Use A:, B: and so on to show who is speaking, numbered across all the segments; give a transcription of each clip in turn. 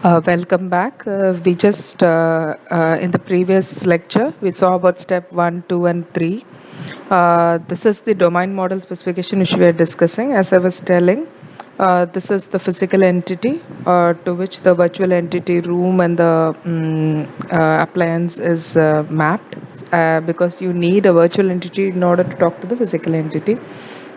A: Welcome back. We just in the previous lecture we saw about step 1, 2, and 3. This is the domain model specification which we are discussing. As I was telling, this is the physical entity to which the virtual entity room and the appliance is mapped, because you need a virtual entity in order to talk to the physical entity.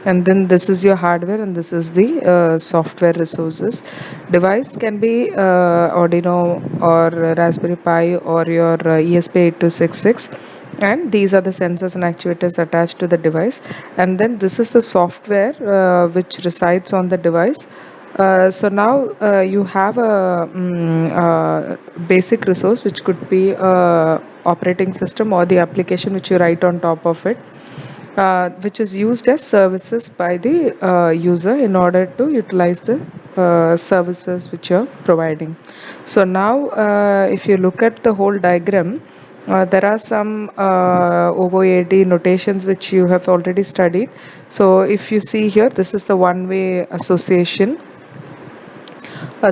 A: And then this is your hardware and this is the software resources. Device can be Arduino or Raspberry Pi or your ESP8266, and these are the sensors and actuators attached to the device. And then this is the software which resides on the device. So now you have a basic resource which could be operating system or the application which you write on top of it, which is used as services by the user in order to utilize the services which you're providing. So now, if you look at the whole diagram, there are some OOAD notations which you have already studied. So if you see here, this is the one-way association.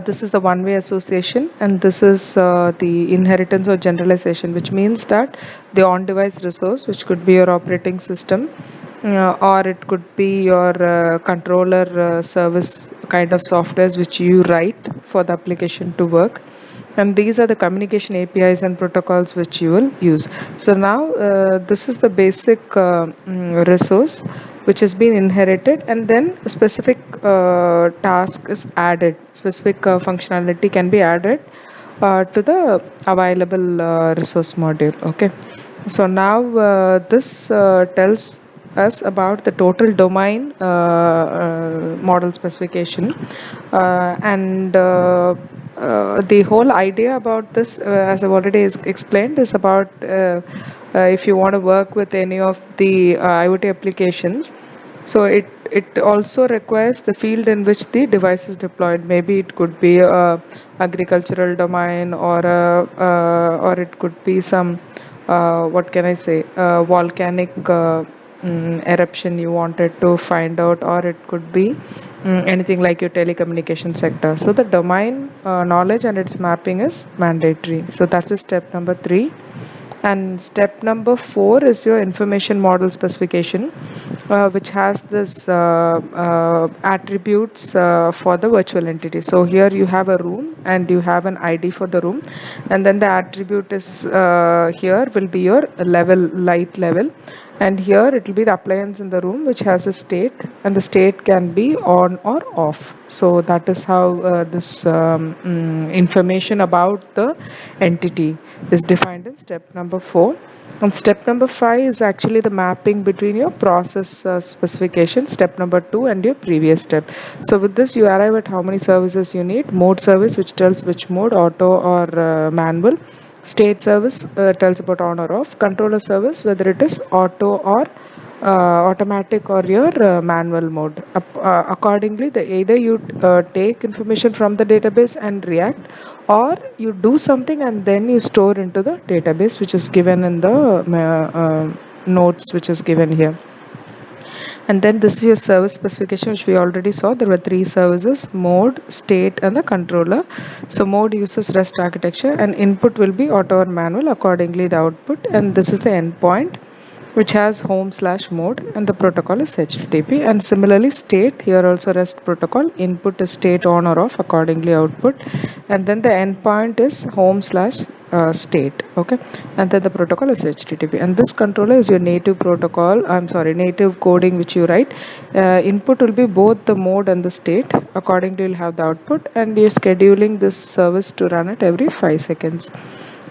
A: This is the one-way association, and this is the inheritance or generalization, which means that the on-device resource, which could be your operating system, or it could be your controller service kind of softwares which you write for the application to work. And these are the communication APIs and protocols which you will use. So now this is the basic resource which has been inherited, and then a specific task is added, specific functionality can be added to the available resource module. Okay, so now this tells us about the total domain model specification, and the whole idea about this, as I've already explained, is about if you want to work with any of the IoT applications. So it also requires the field in which the device is deployed. Maybe it could be a agricultural domain, or or it could be some what can I say, volcanic eruption you wanted to find out, or it could be anything like your telecommunication sector. So the domain knowledge and its mapping is mandatory. So that's step number 3. And step number 4 is your information model specification, which has this attributes for the virtual entity. So here you have a room and you have an ID for the room, and then the attribute is here will be your level, light level, and here it will be the appliance in the room which has a state, and the state can be on or off. So that is how this information about the entity is defined in step number 4. And step number 5 is actually the mapping between your process specification, step number 2, and your previous step. So with this you arrive at how many services you need. Mode service, which tells which mode, auto or manual. State service tells about on or off. Controller service, whether it is auto or automatic or your manual mode. Accordingly, either you take information from the database and react, or you do something and then you store into the database, which is given in the notes which is given here. And then this is your service specification, which we already saw. There were 3 services: mode, state, and the controller. So mode uses REST architecture, and input will be auto or manual, accordingly the output. And this is the endpoint, which has home/mode, and the protocol is HTTP. And similarly, state, here also REST protocol, input is state on or off, accordingly output. And then the endpoint is home/state. Okay, and then the protocol is HTTP. And this controller is your native protocol, native coding which you write. Input will be both the mode and the state, accordingly you'll have the output, and you're scheduling this service to run it every 5 seconds.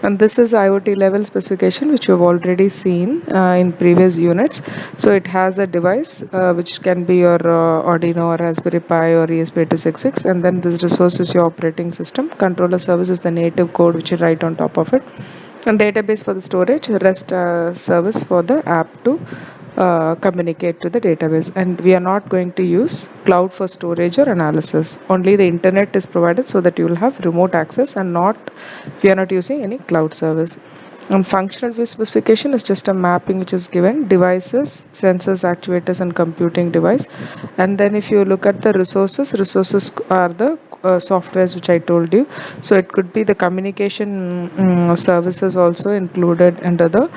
A: And this is IoT level specification, which you've already seen in previous units. So it has a device which can be your Arduino or Raspberry Pi or ESP8266, and then this resource is your operating system. Controller service is the native code which you write on top of it, and database for the storage, REST service for the app to communicate to the database. And we are not going to use cloud for storage or analysis. Only the internet is provided, so that you will have remote access, and not, we are not using any cloud service. And functional view specification is just a mapping which is given: devices, sensors, actuators, and computing device. And then if you look at the resources, resources are the softwares which I told you. So it could be the communication services also included under the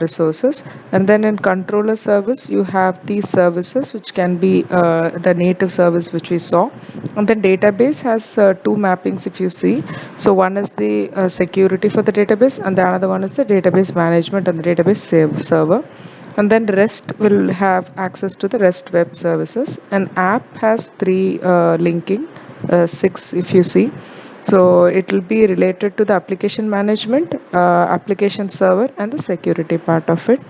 A: resources. And then in controller service, you have these services which can be the native service which we saw. And then database has two mappings if you see. So one is the security for the database, and the another one is the database management and the database server. And then REST will have access to the REST web services. An app has three linking, six if you see. So it will be related to the application management, application server, and the security part of it.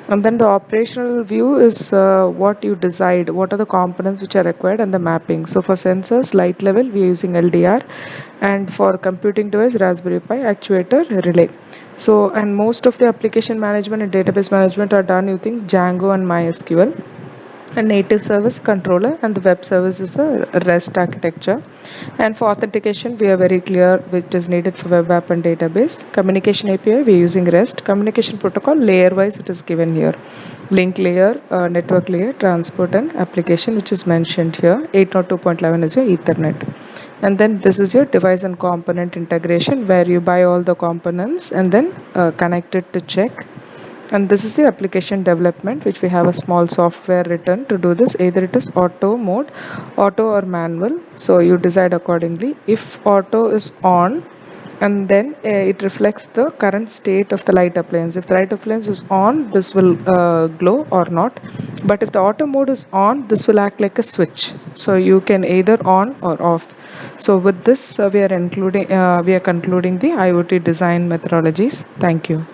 A: And then the operational view is what you decide, what are the components which are required, and the mapping. So for sensors, light level, we are using LDR, and for computing device, Raspberry Pi, actuator, relay. So, and most of the application management and database management are done using Django and MySQL. A native service controller, and the web service is the REST architecture. And for authentication, we are very clear which is needed for web app and database. Communication API, we are using REST. Communication protocol, layer wise it is given here: link layer, network layer, transport, and application, which is mentioned here. 802.11 is your Ethernet. And then this is your device and component integration, where you buy all the components and then connect it to check. And this is the application development, which we have a small software written to do this. Either it is auto mode, auto or manual, so you decide accordingly. If auto is on, and then it reflects the current state of the light appliance. If the light appliance is on, this will glow or not. But if the auto mode is on, this will act like a switch, so you can either on or off. So with this we are concluding the IoT design methodologies. Thank you.